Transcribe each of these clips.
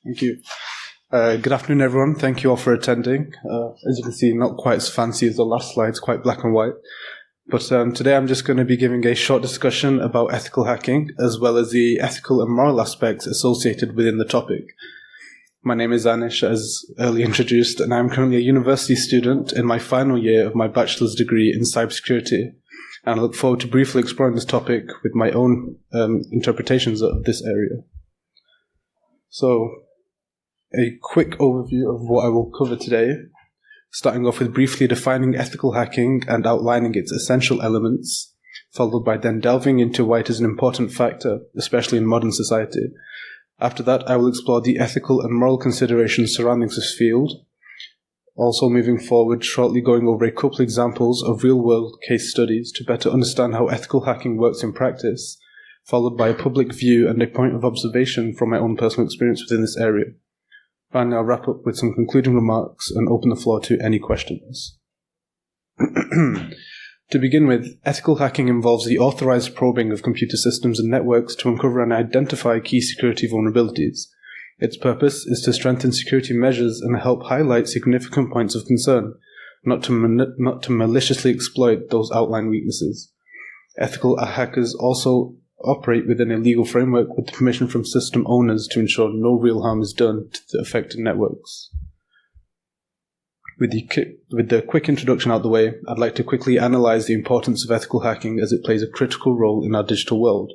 Thank you. Good afternoon, everyone. Thank you all for attending. As you can see, not quite as fancy as the last slide, it's quite black and white. But today I'm just going to be giving a short discussion about ethical hacking, as well as the ethical and moral aspects associated within the topic. My name is Aanish, as earlier introduced, and I'm currently a university student in my final year of my bachelor's degree in cybersecurity. And I look forward to briefly exploring this topic with my own interpretations of this area. So, a quick overview of what I will cover today, starting off with briefly defining ethical hacking and outlining its essential elements, followed by then delving into why it is an important factor, especially in modern society. After that, I will explore the ethical and moral considerations surrounding this field, also moving forward, shortly going over a couple examples of real-world case studies to better understand how ethical hacking works in practice, followed by a public view and a point of observation from my own personal experience within this area. Finally, I'll wrap up with some concluding remarks and open the floor to any questions. To begin with, ethical hacking involves the authorized probing of computer systems and networks to uncover and identify key security vulnerabilities. Its purpose is to strengthen security measures and help highlight significant points of concern, not to maliciously exploit those outlined weaknesses. Ethical hackers also operate within a legal framework with permission from system owners to ensure no real harm is done to the affected networks. With the quick introduction out the way, I'd like to quickly analyze the importance of ethical hacking as it plays a critical role in our digital world.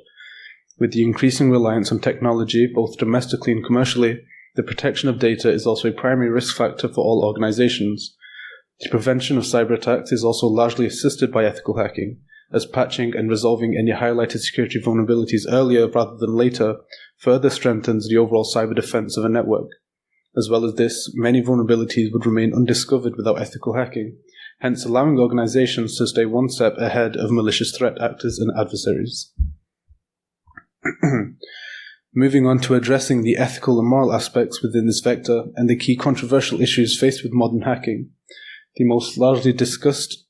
With the increasing reliance on technology, both domestically and commercially, the protection of data is also a primary risk factor for all organizations. The prevention of cyber attacks is also largely assisted by ethical hacking, as patching and resolving any highlighted security vulnerabilities earlier rather than later further strengthens the overall cyber defense of a network. As well as this, many vulnerabilities would remain undiscovered without ethical hacking, hence allowing organizations to stay one step ahead of malicious threat actors and adversaries. Moving on to addressing the ethical and moral aspects within this vector and the key controversial issues faced with modern hacking. The most largely discussed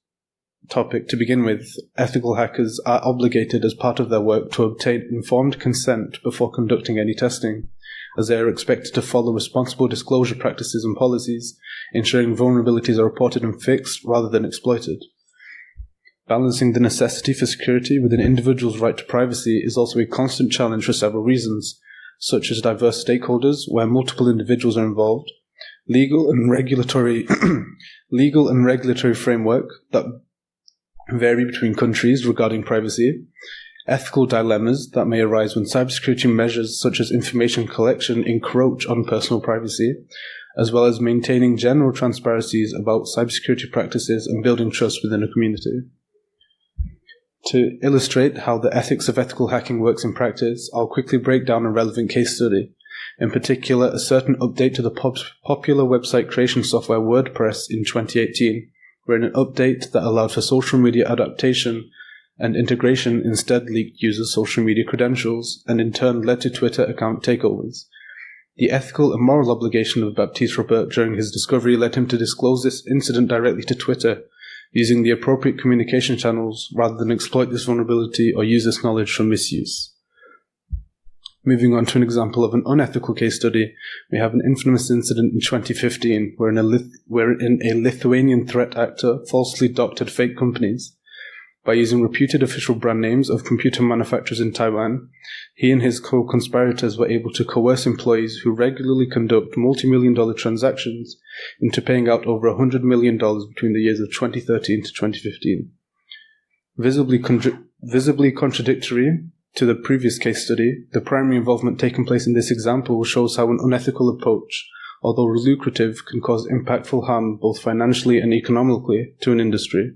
topic to begin with, ethical hackers are obligated as part of their work to obtain informed consent before conducting any testing, as they are expected to follow responsible disclosure practices and policies, ensuring vulnerabilities are reported and fixed rather than exploited. Balancing the necessity for security with an individual's right to privacy is also a constant challenge for several reasons, such as diverse stakeholders where multiple individuals are involved, legal and regulatory framework that vary between countries regarding privacy, ethical dilemmas that may arise when cybersecurity measures such as information collection encroach on personal privacy, as well as maintaining general transparencies about cybersecurity practices and building trust within a community. To illustrate how the ethics of ethical hacking works in practice, I'll quickly break down a relevant case study, in particular a certain update to the popular website creation software WordPress in 2018, wherein an update that allowed for social media adaptation and integration instead leaked users' social media credentials and in turn led to Twitter account takeovers. The ethical and moral obligation of Baptiste Robert during his discovery led him to disclose this incident directly to Twitter, using the appropriate communication channels rather than exploit this vulnerability or use this knowledge for misuse. Moving on to an example of an unethical case study, we have an infamous incident in 2015 wherein a Lithuanian threat actor falsely doctored fake companies. By using reputed official brand names of computer manufacturers in Taiwan, he and his co-conspirators were able to coerce employees who regularly conduct multi-million-dollar transactions into paying out over $100 million between the years of 2013 to 2015. Visibly contradictory to the previous case study, the primary involvement taking place in this example shows how an unethical approach, although lucrative, can cause impactful harm both financially and economically to an industry.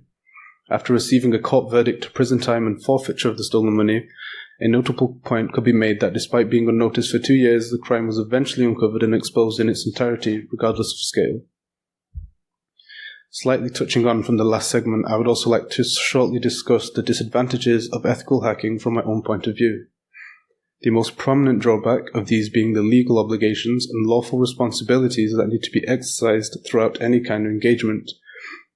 After receiving a court verdict to prison time and forfeiture of the stolen money, a notable point could be made that despite being unnoticed for 2 years, the crime was eventually uncovered and exposed in its entirety, regardless of scale. Slightly touching on from the last segment, I would also like to shortly discuss the disadvantages of ethical hacking from my own point of view. The most prominent drawback of these being the legal obligations and lawful responsibilities that need to be exercised throughout any kind of engagement,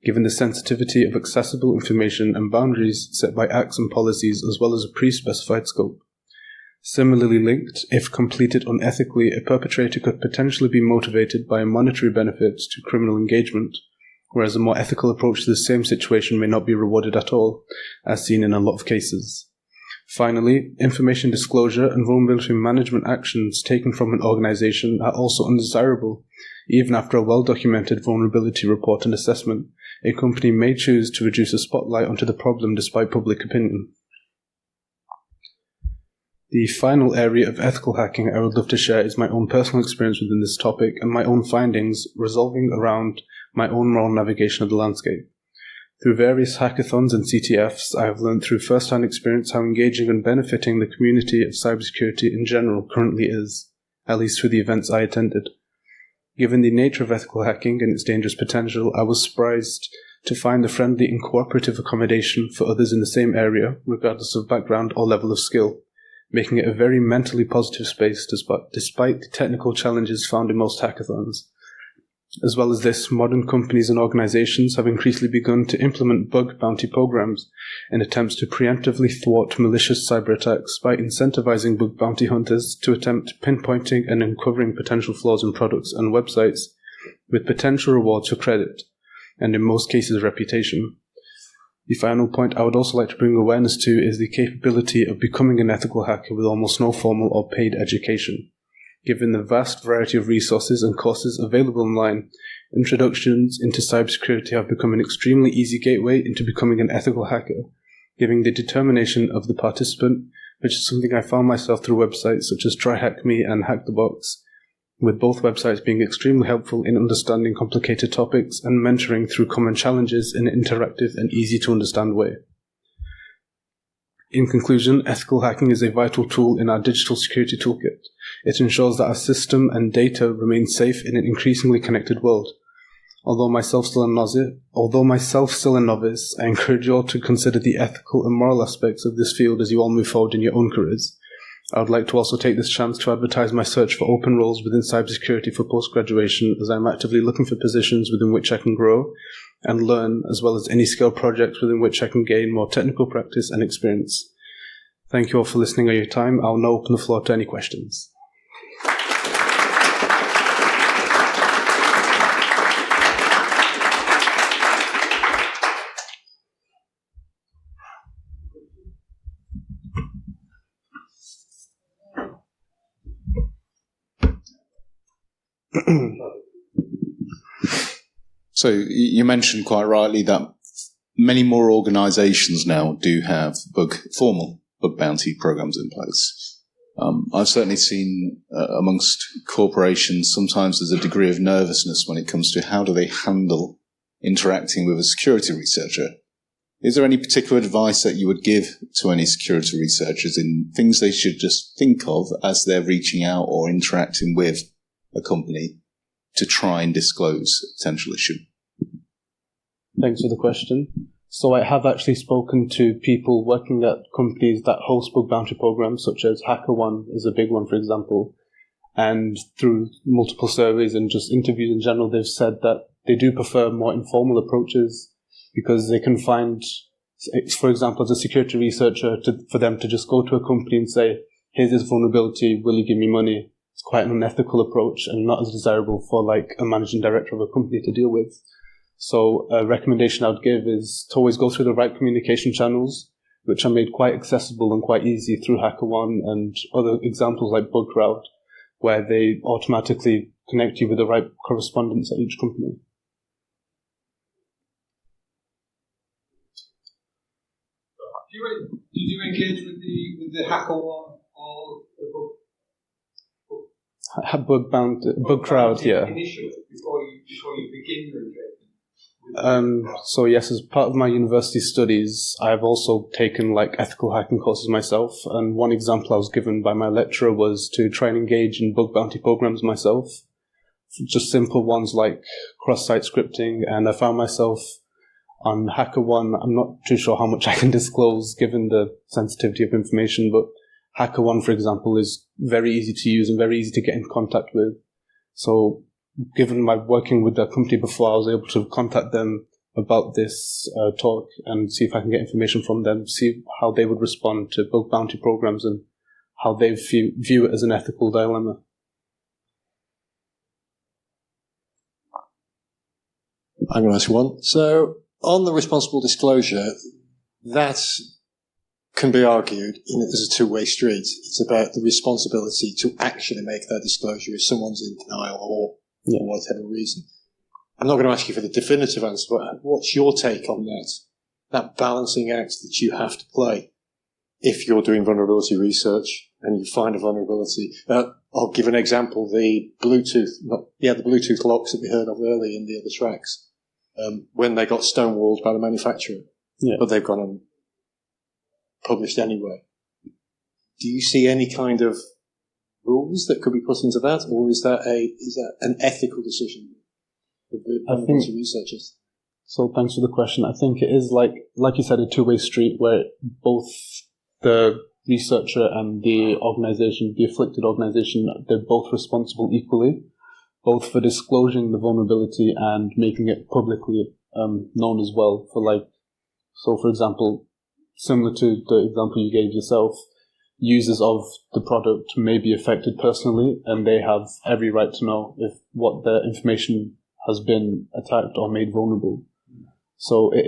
given the sensitivity of accessible information and boundaries set by acts and policies as well as a pre-specified scope. Similarly linked, if completed unethically, a perpetrator could potentially be motivated by monetary benefits to criminal engagement, whereas a more ethical approach to the same situation may not be rewarded at all, as seen in a lot of cases. Finally, information disclosure and vulnerability management actions taken from an organization are also undesirable. Even after a well-documented vulnerability report and assessment, a company may choose to reduce a spotlight onto the problem despite public opinion. The final area of ethical hacking I would love to share is my own personal experience within this topic and my own findings resolving around my own moral navigation of the landscape. Through various hackathons and CTFs, I have learned through first-hand experience how engaging and benefiting the community of cybersecurity in general currently is, at least through the events I attended. Given the nature of ethical hacking and its dangerous potential, I was surprised to find the friendly and cooperative accommodation for others in the same area, regardless of background or level of skill, making it a very mentally positive space despite the technical challenges found in most hackathons. As well as this, modern companies and organizations have increasingly begun to implement bug bounty programs in attempts to preemptively thwart malicious cyber attacks by incentivizing bug bounty hunters to attempt pinpointing and uncovering potential flaws in products and websites with potential rewards for credit, and in most cases reputation. The final point I would also like to bring awareness to is the capability of becoming an ethical hacker with almost no formal or paid education. Given the vast variety of resources and courses available online, introductions into cybersecurity have become an extremely easy gateway into becoming an ethical hacker, giving the determination of the participant, which is something I found myself through websites such as TryHackMe and HackTheBox, with both websites being extremely helpful in understanding complicated topics and mentoring through common challenges in an interactive and easy-to-understand way. In conclusion, ethical hacking is a vital tool in our digital security toolkit. It ensures that our system and data remain safe in an increasingly connected world. Although myself still a novice, I encourage you all to consider the ethical and moral aspects of this field as you all move forward in your own careers. I would like to also take this chance to advertise my search for open roles within cybersecurity for post-graduation, as I'm actively looking for positions within which I can grow and learn, as well as any skill projects within which I can gain more technical practice and experience. Thank you all for listening on your time. I'll now open the floor to any questions. So you mentioned quite rightly that many more organizations now do have formal bug bounty programs in place. I've certainly seen amongst corporations sometimes there's a degree of nervousness when it comes to how do they handle interacting with a security researcher. Is there any particular advice that you would give to any security researchers in things they should just think of as they're reaching out or interacting with a company to try and disclose a potential issue? Thanks for the question. So I have actually spoken to people working at companies that host bug bounty programs, such as HackerOne is a big one, for example. And through multiple surveys and just interviews in general, they've said that they do prefer more informal approaches because they can find, for example, as a security researcher, for them to just go to a company and say, here's this vulnerability, will you give me money? It's quite an unethical approach and not as desirable for like a managing director of a company to deal with. So a recommendation I would give is to always go through the right communication channels, which are made quite accessible and quite easy through HackerOne and other examples like BugCrowd, where they automatically connect you with the right correspondents at each company. Did you engage with the HackerOne or the BugCrowd, yeah. Initially, before you begin your engagement? So yes, as part of my university studies, I have also taken like ethical hacking courses myself. And one example I was given by my lecturer was to try and engage in bug bounty programs myself. Just simple ones like cross-site scripting. And I found myself on HackerOne. I'm not too sure how much I can disclose given the sensitivity of information, but HackerOne, for example, is very easy to use and very easy to get in contact with. So given my working with that company before, I was able to contact them about this talk and see if I can get information from them, see how they would respond to bug bounty programs and how they view it as an ethical dilemma. I'm going to ask you one. So, on the responsible disclosure, that can be argued as a two-way street. It's about the responsibility to actually make that disclosure if someone's in denial or for whatever reason. I'm not going to ask you for the definitive answer, but what's your take on that balancing act that you have to play if you're doing vulnerability research and you find a vulnerability? I'll give an example. The Bluetooth locks that we heard of earlier in the other tracks, when they got stonewalled by the manufacturer, but they've gone and published anyway. Do you see any kind of rules that could be put into that, or is that an ethical decision of the vulnerability researchers? So thanks for the question. I think it is like you said, a two-way street where both the researcher and the organization, the afflicted organization, they're both responsible equally, both for disclosing the vulnerability and making it publicly known as well. For example, similar to the example you gave yourself, users of the product may be affected personally, and they have every right to know if what their information has been attacked or made vulnerable. So I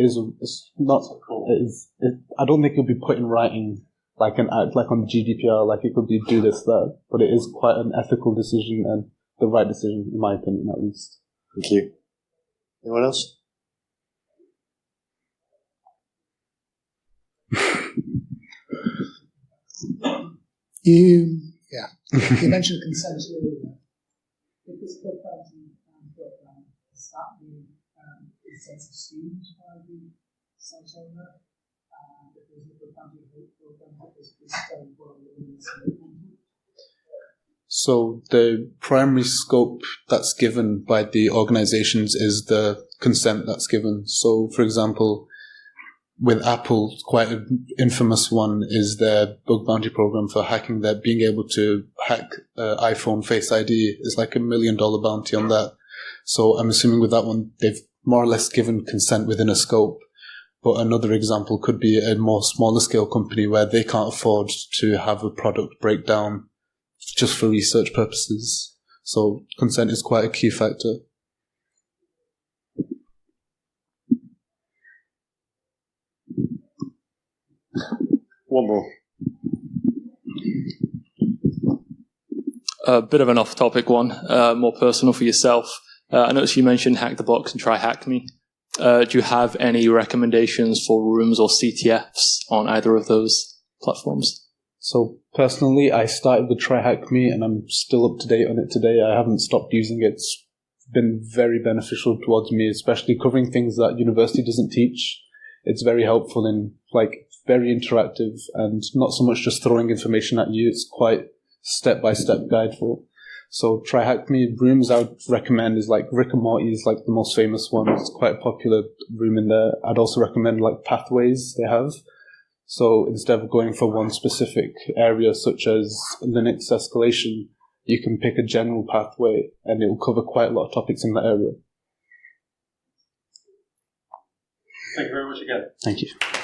don't think it would be put in writing like an act, like on the GDPR, like it could be do this, that, but it is quite an ethical decision and the right decision, in my opinion, at least. Thank you. Anyone else? You mentioned consent earlier. If this third-party program is that being consent assumed by the site owner, and if there's a third-party program that is still well within the same. So the primary scope that's given by the organizations is the consent that's given. So, for example, with Apple, quite an infamous one is their bug bounty program for hacking. That being able to hack iPhone Face ID is like $1 million bounty on that. So I'm assuming with that one, they've more or less given consent within a scope. But another example could be a more smaller scale company where they can't afford to have a product break down just for research purposes. So consent is quite a key factor. One more. A bit of an off-topic one, more personal for yourself. I noticed you mentioned Hack the Box and Try Hack Me. Do you have any recommendations for rooms or CTFs on either of those platforms? So personally, I started with Try Hack Me and I'm still up to date on it today. I haven't stopped using it. It's been very beneficial towards me, especially covering things that university doesn't teach. It's very helpful in very interactive and not so much just throwing information at you. It's quite step-by-step guideful. So Try Hack Me. Rooms I would recommend is like Rick and Morty is like the most famous one. It's quite a popular room in there. I'd also recommend like Pathways they have. So instead of going for one specific area such as Linux escalation, you can pick a general pathway and it will cover quite a lot of topics in that area. Thank you very much again. Thank you.